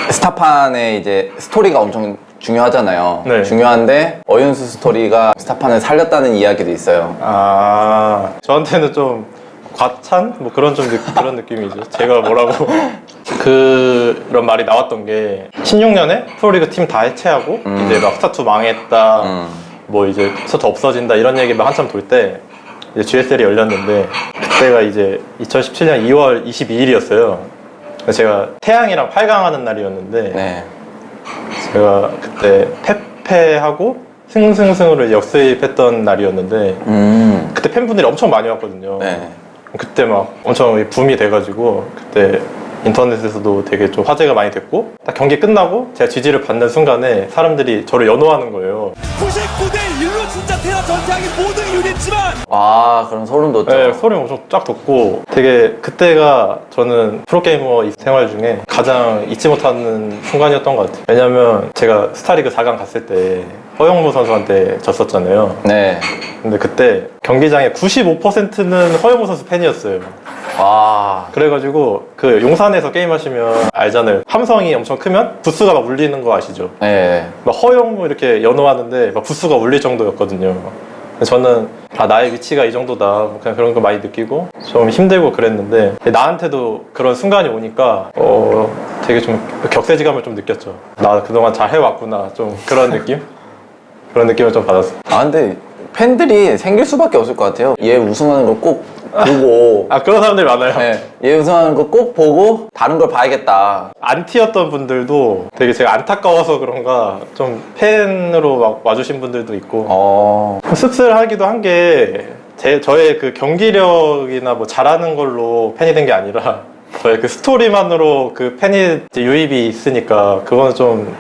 스타판의 이제 스토리가 엄청 중요하잖아요. 네. 중요한데 어윤수 스토리가 스타판을 살렸다는 이야기도 있어요. 아, 저한테는 좀 과찬? 뭐 그런 그런 느낌이죠. 제가 뭐라고 그런 말이 나왔던 게 16년에 프로리그 팀 다 해체하고 이제 막 스타2 망했다, 뭐 이제 스타2 없어진다 이런 얘기 막 한참 돌 때 이제 GSL이 열렸는데 그때가 이제 2017년 2월 22일이었어요. 제가 태양이랑 8강 하는 날이었는데 네. 제가 그때 패패하고 승승승으로 역수입했던 날이었는데 그때 팬분들이 엄청 많이 왔거든요. 네. 그때 막 엄청 붐이 돼가지고 그때 인터넷에서도 되게 좀 화제가 많이 됐고 딱 경기 끝나고 제가 지지를 받는 순간에 사람들이 저를 연호하는 거예요. 99대 1로 진짜 테라 전태양이 모든 이유겠지만 아, 그럼 소름 돋죠. 네, 소리 엄청 쫙 돋고 되게 그때가 저는 프로게이머 생활 중에 가장 잊지 못하는 순간이었던 것 같아요. 왜냐면 제가 스타리그 4강 갔을 때 허영무 선수한테 졌었잖아요. 네. 근데 그때 경기장의 95%는 허영무 선수 팬이었어요. 와. 그래가지고 그 용산에서 게임하시면 알잖아요. 함성이 엄청 크면 부스가 막 울리는 거 아시죠? 네. 막 허영무 이렇게 연호하는데 막 부스가 울릴 정도였거든요. 저는 나의 위치가 이 정도다, 뭐 그냥 그런 거 많이 느끼고 좀 힘들고 그랬는데 나한테도 그런 순간이 오니까 되게 좀 격세지감을 좀 느꼈죠. 나 그동안 잘 해왔구나, 좀 그런 느낌? 그런 느낌을 좀 받았어요. 아, 근데 팬들이 생길 수밖에 없을 것 같아요. 얘 우승하는 걸 꼭 보고. 아, 그런 사람들이 많아요. 네. 얘 우승하는 거 꼭 보고 다른 걸 봐야겠다. 안티였던 분들도 되게 제가 안타까워서 그런가 좀 팬으로 막 와주신 분들도 있고 씁쓸하기도 한 게 저의 그 경기력이나 뭐 잘하는 걸로 팬이 된 게 아니라 저의 그 스토리만으로 그 팬이 이제 유입이 있으니까 그건 좀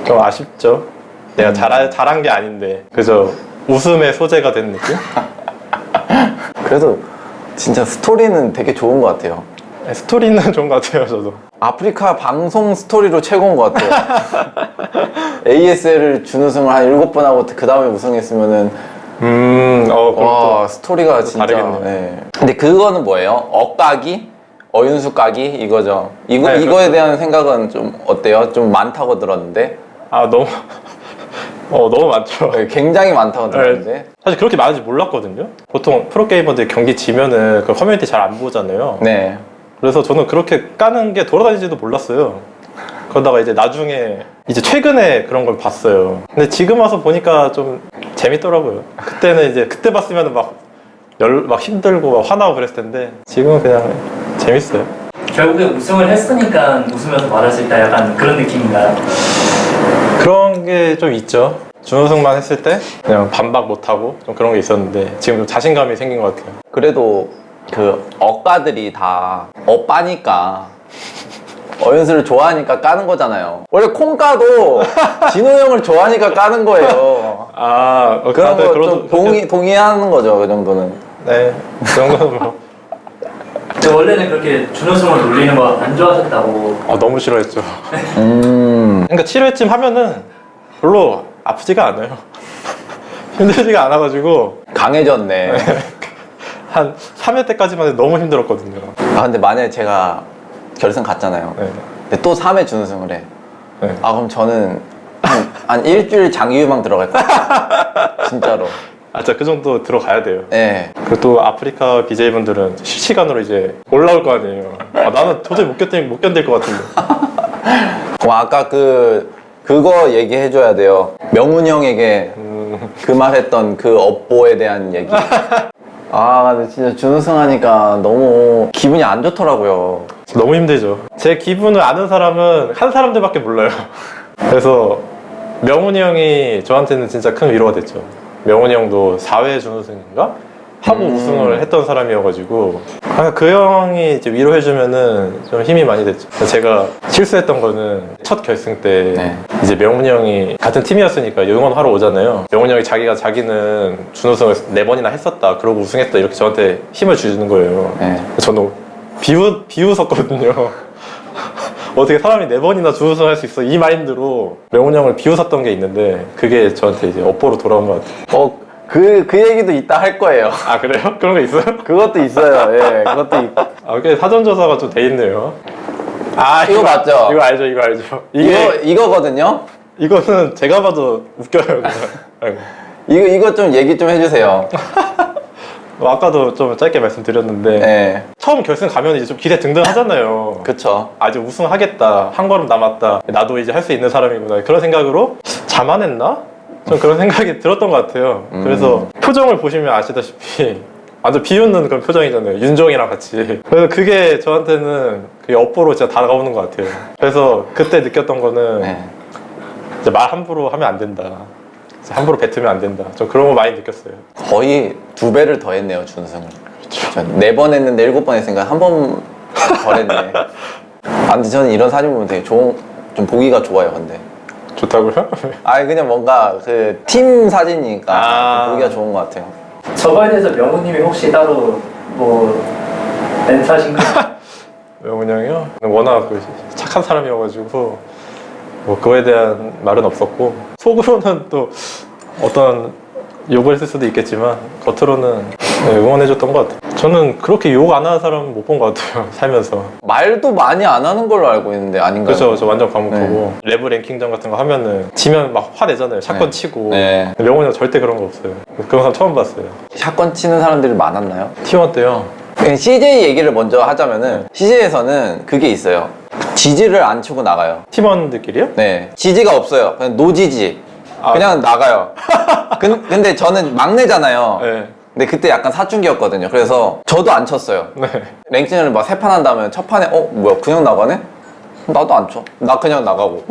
아쉽죠. 내가 잘한 게 아닌데 그저 웃음의 소재가 된 느낌? 그래도 진짜 스토리는 되게 좋은 것 같아요. 스토리는 좋은 것 같아요, 저도. 아프리카 방송 스토리로 최고인 것 같아요. ASL을 준우승을 한 7번 하고 그 다음에 우승했으면은 와, 스토리가 진짜 다르겠네요. 네. 근데 그거는 뭐예요? 억까기? 어윤수 까기? 이거죠. 네, 이거에 그렇죠. 대한 생각은 좀 어때요? 좀 많다고 들었는데. 아, 너무 많죠. 네, 굉장히 많다고 들었는데. 네, 사실 그렇게 많은지 몰랐거든요. 보통 프로게이머들 경기 지면은 그 커뮤니티 잘 안 보잖아요. 네. 그래서 저는 그렇게 까는 게 돌아다니지도 몰랐어요. 그러다가 이제 나중에 이제 최근에 그런 걸 봤어요. 근데 지금 와서 보니까 좀 재밌더라고요. 그때는 이제 그때 봤으면 막 힘들고 막 화나고 그랬을 텐데 지금은 그냥 재밌어요. 결국에 우승을 했으니까 웃으면서 말할 수 있다, 약간 그런 느낌인가요? 그런 게 좀 있죠. 준우승만 했을 때 그냥 반박 못하고 좀 그런 게 있었는데 지금 좀 자신감이 생긴 것 같아요. 그래도 그 억가들이 다 억빠니까 어윤수를 좋아하니까 까는 거잖아요. 원래 콩까도 진호 형을 좋아하니까 까는 거예요. 아, 그런 거 좀 동의하는 거죠, 그 정도는. 네, 그 정도는 뭐. 원래는 그렇게 준우승을 놀리는 거 안 좋아하셨다고. 너무 싫어했죠. 그러니까 7회쯤 하면은 별로 아프지가 않아요. 힘들지가 않아가지고 강해졌네. 한 3회 때까지만 해도 너무 힘들었거든요. 아, 근데 만약에 제가 결승 갔잖아요. 네. 근데 또 3회 준우승을 해. 네. 아, 그럼 저는 한 일주일 장기유방 들어갈 거예요. 진짜로. 아, 진짜 그 정도 들어가야 돼요. 네. 그리고 또 아프리카 BJ분들은 실시간으로 이제 올라올 거 아니에요. 나는 도저히 못 견딜 것 같은데. 아까 그거 얘기해줘야 돼요. 명훈 형에게 그 말했던 그 업보에 대한 얘기. 아, 근데 진짜 준우승 하니까 너무 기분이 안 좋더라고요. 너무 힘들죠. 제 기분을 아는 사람은 한 사람들밖에 몰라요. 그래서 명훈이 형이 저한테는 진짜 큰 위로가 됐죠. 명훈이 형도 4회 준우승인가? 하고 우승을 했던 사람이어가지고 그 형이 이제 위로해주면은 좀 힘이 많이 됐죠. 제가 실수했던 거는 첫 결승 때 네. 이제 명훈이 형이 같은 팀이었으니까 응원하러 오잖아요. 명훈이 형이 자기는 준우승을 4번이나 했었다, 그러고 우승했다, 이렇게 저한테 힘을 주는 거예요. 네. 저는 비웃었거든요. 어떻게 사람이 4번이나 준우승할 수 있어, 이 마인드로 명훈이 형을 비웃었던 게 있는데 그게 저한테 이제 업보로 돌아온 것 같아요. 그 얘기도 이따 할 거예요. 아, 그래요? 그런 거 있어요? 그것도 있어요. 예, 그것도 있고. 아, 꽤 사전조사가 좀 돼 있네요. 이거 맞죠? 이거 알죠, 이거 알죠. 이거거든요. 이거는 제가 봐도 웃겨요. 그냥. 아이고. 이거 좀 얘기 좀 해주세요. 아까도 좀 짧게 말씀드렸는데 네, 처음 결승 가면 이제 좀 기대 등등하잖아요. 그쵸. 아직 우승하겠다, 한 걸음 남았다, 나도 이제 할 수 있는 사람이구나, 그런 생각으로 자만했나? 좀 그런 생각이 들었던 것 같아요. 그래서 표정을 보시면 아시다시피 완전 비웃는 그런 표정이잖아요. 윤종이랑 같이. 그래서 그게 저한테는 그게 업보로 진짜 다가오는 것 같아요. 그래서 그때 느꼈던 거는 네. 이제 말 함부로 하면 안 된다, 함부로 뱉으면 안 된다. 좀 그런 거 많이 느꼈어요. 거의 2배를 더 했네요, 준우승을. 4번 했는데 7번 했으니까 한 번 덜 했네. 아, 근데 저는 이런 사진 보면 되게 좀 보기가 좋아요, 근데. 좋다고요? 아니, 그냥 뭔가 그 팀 사진이니까 아. 좀 보기가 좋은 것 같아요. 저거에 대해서 명훈님이 혹시 따로 뭐 멘트하신가요? 명훈 형이요? 워낙 그 착한 사람이어가지고 뭐 그거에 대한 말은 없었고, 속으로는 또 어떤 욕을 했을 수도 있겠지만 겉으로는 응원해줬던 것 같아요. 저는 그렇게 욕 안 하는 사람 못 본 것 같아요, 살면서. 말도 많이 안 하는 걸로 알고 있는데 아닌가요? 그렇죠, 저 완전 과묵하고 레브 랭킹전 같은 거 하면은 지면 막 화내잖아요. 샷건 네. 치고. 네. 명훈이 형 절대 그런 거 없어요. 그런 사람 처음 봤어요. 샷건 치는 사람들이 많았나요? T1 때요. CJ 얘기를 먼저 하자면은 CJ에서는 그게 있어요. 지지를 안 치고 나가요. 팀원들끼리요? 네, 지지가 없어요. 그냥 노지지. 아. 그냥 나가요. 근데 저는 막내잖아요. 네. 근데 그때 약간 사춘기였거든요. 그래서 저도 안 쳤어요. 네. 랭킹을 막 3판 한다면 첫 판에 뭐야 그냥 나가네? 나도 안 쳐. 나 그냥 나가고.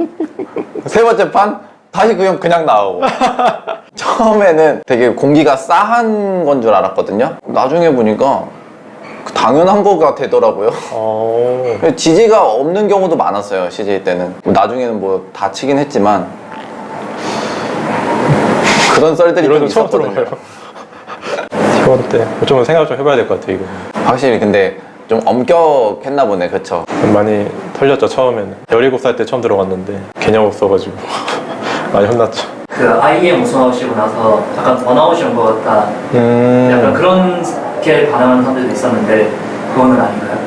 세 번째 판 다시 그냥 나가고. 처음에는 되게 공기가 싸한 건 줄 알았거든요. 나중에 보니까 당연한 거가 되더라고요. 지지가 없는 경우도 많았어요, CJ 때는. 나중에는 뭐 다 치긴 했지만 그런 썰들이 좀 이런 거 처음 있었거든요. 들어봐요. T1 때 좀 생각 좀 해봐야 될 것 같아요, 이거. 확실히 근데 좀 엄격했나 보네, 그쵸? 많이 털렸죠, 처음에는. 17살 때 처음 들어갔는데 개념 없어가지고 많이 혼났죠. 그 IEM 우승하시고 나서 약간 번아웃이 온 것 같다, 약간 그렇게 반응하는 사람들도 있었는데 그거는 아닌가요?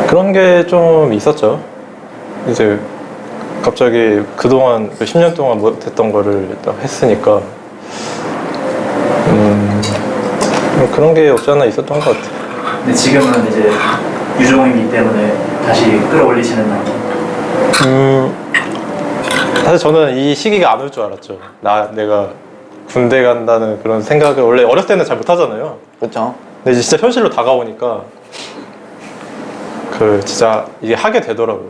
그런 게 좀 있었죠. 이제 갑자기 그동안 10년 동안 못했던 거를 딱 했으니까 그런 게 없지 않아 있었던 것 같아요. 근데 지금은 이제 유종이기 때문에 다시 끌어올리시는 단계. 사실 저는 이 시기가 안 올 줄 알았죠. 내가 군대 간다는 그런 생각을 원래 어렸을 때는 잘 못하잖아요. 그쵸? 근데 이제 진짜 현실로 다가오니까 그 진짜 이게 하게 되더라고요.